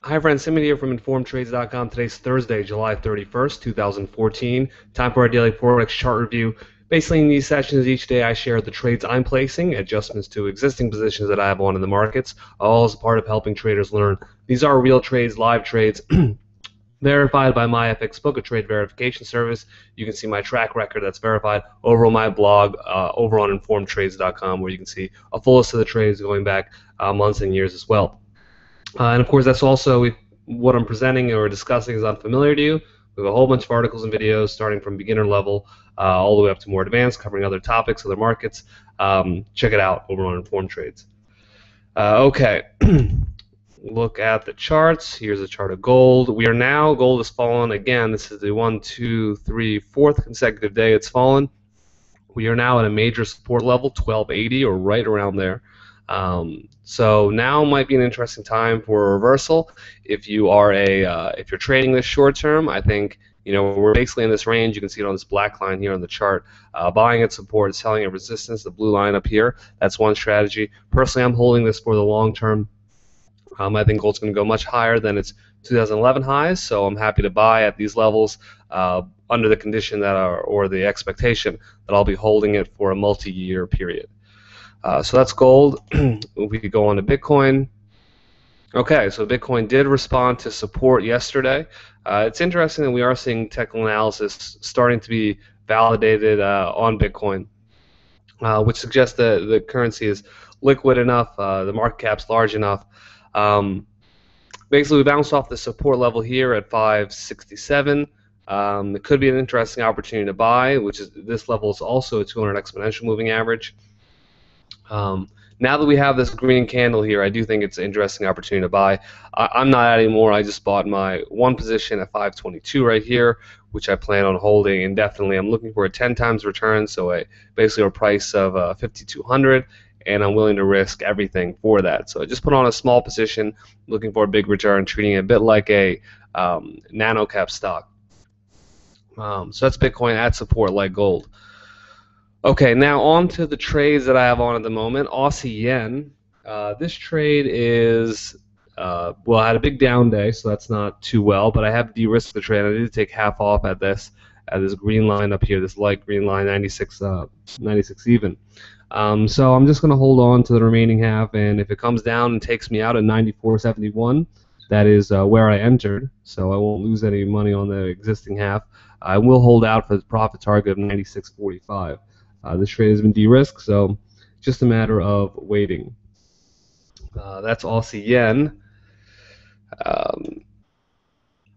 Hi friends, Simit here from InformedTrades.com. Today's Thursday, July 31st, 2014. Time for our daily Forex chart review. Basically, in these sessions each day, I share the trades I'm placing, adjustments to existing positions that I have on in the markets, all as a part of helping traders learn. These are real trades, live trades, verified by my FX book, a trade verification service. You can see my track record that's verified over on my blog, over on InformedTrades.com, where you can see a full list of the trades going back months and years as well. And of course, that's also what I'm presenting or discussing is unfamiliar to you. We have a whole bunch of articles and videos starting from beginner level all the way up to more advanced, covering other topics, other markets. Check it out over on Informed Trades. Okay, look at the charts. Here's a chart of gold. We are now, gold has fallen again. This is the 1, 2, 3, 4th consecutive day it's fallen. We are now at a major support level, 1280 or right around there. So now might be an interesting time for a reversal. If you are if you're trading this short term, I think we're basically in this range. You can see it on this black line here on the chart. Buying at support, selling at resistance. The blue line up here. That's one strategy. Personally, I'm holding this for the long term. I think gold's going to go much higher than its 2011 highs, so I'm happy to buy at these levels under the condition that or the expectation that I'll be holding it for a multi-year period. So that's gold. We could go on to Bitcoin. Okay, so Bitcoin did respond to support yesterday. It's interesting that we are seeing technical analysis starting to be validated on Bitcoin, which suggests that the currency is liquid enough, the market cap's large enough. Basically, we bounced off the support level here at 567. It could be an interesting opportunity to buy, which is this level is also a 200 exponential moving average. Now that we have this green candle here, I do think it's an interesting opportunity to buy. I'm not adding more. I just bought my one position at 522 right here, which I plan on holding indefinitely. I'm looking for a 10 times return, so basically a price of 5,200, and I'm willing to risk everything for that. So I just put on a small position, looking for a big return, treating it a bit like a nano cap stock. So that's Bitcoin at support like gold. Okay, now on to the trades that I have on at the moment. Aussie yen. This trade is, well, I had a big down day, so that's not too well, but I have de-risked the trade. I did take half off at this green line up here, this light green line, 96 even. So I'm just going to hold on to the remaining half, and if it comes down and takes me out at 94.71, that is where I entered, so I won't lose any money on the existing half. I will hold out for the profit target of 96.45. This trade has been de-risked, so just a matter of waiting. That's Aussie yen.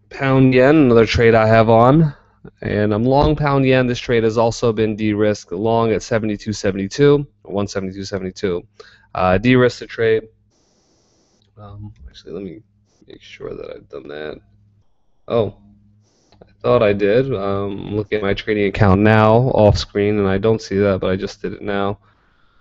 Pound yen, another trade I have on, and I'm long pound yen. This trade has also been de-risked, long at 72.72, 172.72. De-risked the trade. Actually, let me make sure that I've done that. Oh. Thought I did. I'm looking at my trading account now off screen, and I don't see that, but I just did it now.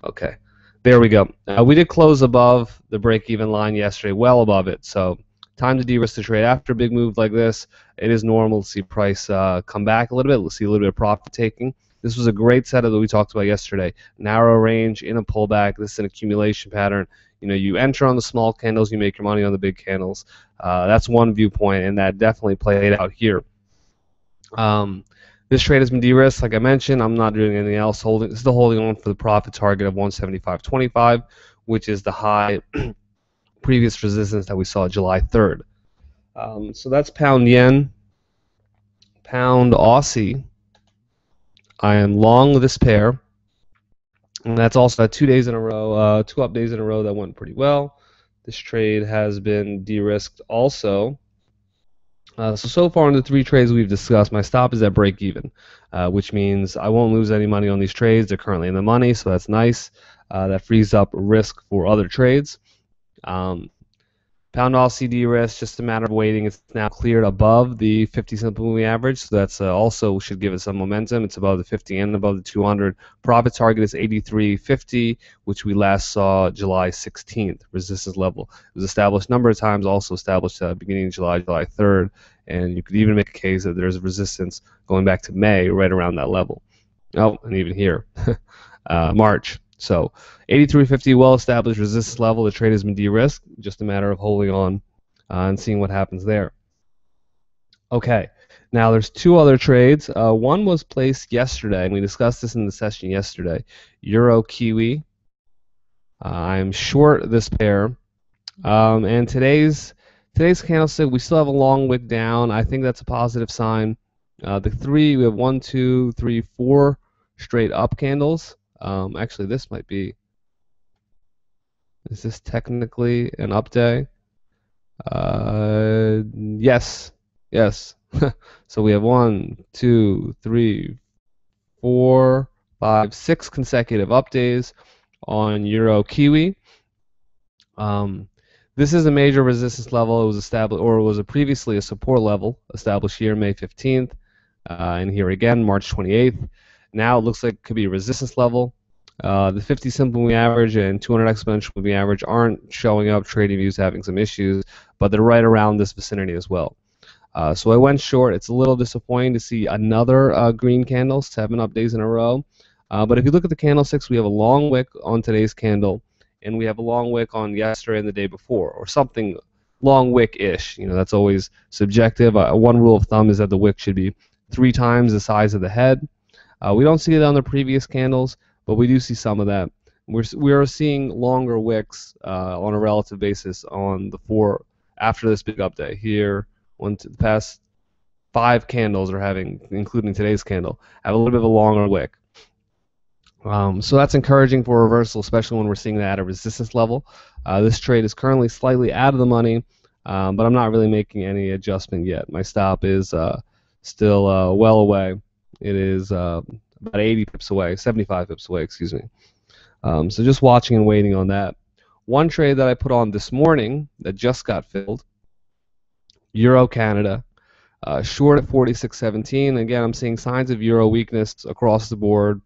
Okay, there we go. We did close above the break-even line yesterday, well above it. So time to de-risk the trade. After a big move like this, it is normal to see price come back a little bit. We'll see a little bit of profit taking. This was a great setup that we talked about yesterday. Narrow range in a pullback. This is an accumulation pattern. You enter on the small candles, you make your money on the big candles. That's one viewpoint, and that definitely played out here. This trade has been de-risked, like I mentioned. I'm not doing anything else. Still holding on for the profit target of 175.25, which is the high previous resistance that we saw July 3rd. So that's pound yen. Pound Aussie. I am long this pair, and that's also 2 days in a row, 2 up days in a row that went pretty well. This trade has been de-risked also. So far in the 3 trades we've discussed, my stop is at break even, which means I won't lose any money on these trades. They're currently in the money, so that's nice. That frees up risk for other trades. Pound Aussie de-risk, just a matter of waiting. It's now cleared above the 50 simple moving average, so that's also should give it some momentum. It's above the 50 and above the 200. Profit target is 83.50, which we last saw July 16th, resistance level. It was established a number of times, also established beginning of July 3rd, and you could even make a case that there's resistance going back to May, right around that level. Oh, and even here, March. So 83.50, well-established resistance level. The trade has been de-risked. Just a matter of holding on and seeing what happens there. Okay, now there's two other trades. One was placed yesterday, and we discussed this in the session yesterday. EURKiwi. I'm short this pair, and today's candlestick, we still have a long wick down. I think that's a positive sign. We have 1, 2, 3, 4 straight up candles. Actually, this might be. Is this technically an up day? Yes. So we have 1, 2, 3, 4, 5, 6 consecutive up days on EURKiwi. This is a major resistance level. It was established, or it was previously a support level established here May 15th, and here again March 28th. Now it looks like it could be a resistance level. The 50 simple moving average and 200 exponential moving average aren't showing up. TradingView's having some issues, but they're right around this vicinity as well. So I went short. It's a little disappointing to see another green candle, 7 up days in a row. But if you look at the candlesticks, we have a long wick on today's candle, and we have a long wick on yesterday and the day before, or something long wick-ish. You know, that's always subjective. One rule of thumb is that the wick should be 3 times the size of the head. We don't see it on the previous candles, but we do see some of that. We are seeing longer wicks on a relative basis on the 4 after this big up day. Here, the past 5 candles are having, including today's candle, have a little bit of a longer wick. So that's encouraging for reversal, especially when we're seeing that at a resistance level. This trade is currently slightly out of the money, but I'm not really making any adjustment yet. My stop is still well away. It is about 80 pips away, 75 pips away, excuse me. So just watching and waiting on that. One trade that I put on this morning that just got filled, Euro Canada, short at 46.17. Again, I'm seeing signs of euro weakness across the board,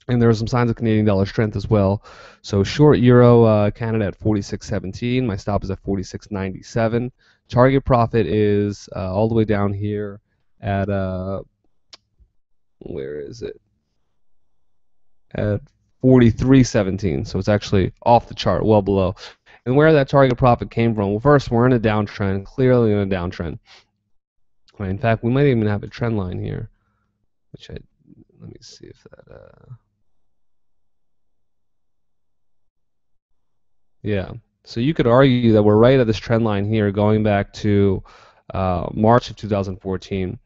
and there are some signs of Canadian dollar strength as well. So short Euro Canada at 46.17. My stop is at 46.97. Target profit is all the way down here at where is it? At 43.17. So it's actually off the chart, well below. And where that target profit came from? Well, first, we're in a downtrend, clearly in a downtrend. Right, in fact, we might even have a trend line here, which let me see if that. Yeah, so you could argue that we're right at this trend line here, going back to March of 2014.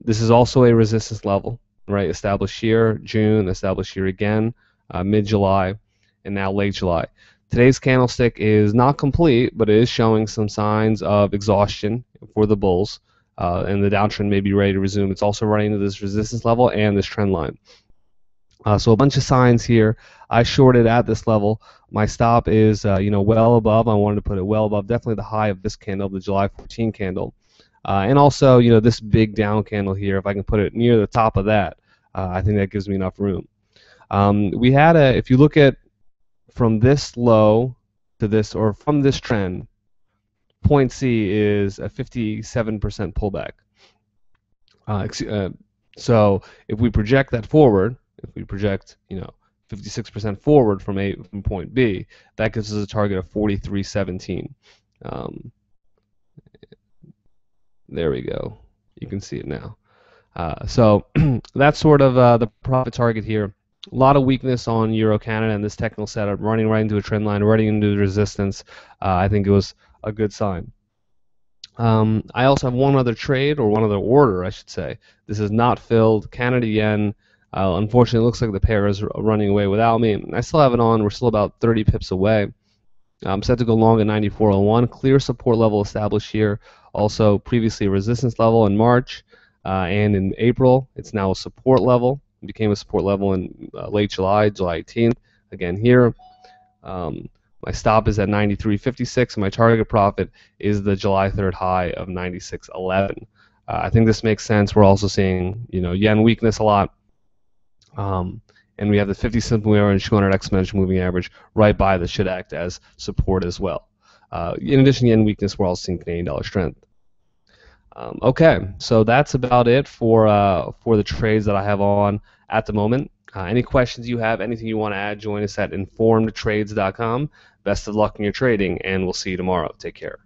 This is also a resistance level, right? Established here, June, established here again, mid-July, and now late July. Today's candlestick is not complete, but it is showing some signs of exhaustion for the bulls, and the downtrend may be ready to resume. It's also running into this resistance level and this trend line. So a bunch of signs here. I shorted at this level. My stop is well above. I wanted to put it well above, definitely the high of this candle, the July 14 candle. And also, this big down candle here, if I can put it near the top of that, I think that gives me enough room. We had if you look at from this low to this, or from this trend, point C is a 57% pullback. So if we project that forward, if we project 56% forward from point B, that gives us a target of 43.17. There we go. You can see it now. So that's sort of the profit target here. A lot of weakness on Euro Canada and this technical setup, running right into a trend line, running into the resistance. I think it was a good sign. I also have one other trade, or one other order, I should say. This is not filled. Canada yen. Unfortunately, it looks like the pair is running away without me. I still have it on. We're still about 30 pips away. I'm set to go long at 94.01. Clear support level established here. Also, previously a resistance level in March, and in April, it's now a support level. It became a support level in late July, July 18th. Again here, my stop is at 93.56, and my target profit is the July 3rd high of 96.11. I think this makes sense. We're also seeing yen weakness a lot. And we have the 50 simple moving average, 200 exponential moving average right by that should act as support as well. In addition to yen weakness, we're also seeing Canadian dollar strength. Okay, so that's about it for the trades that I have on at the moment. Any questions you have, anything you want to add, join us at InformedTrades.com. Best of luck in your trading, and we'll see you tomorrow. Take care.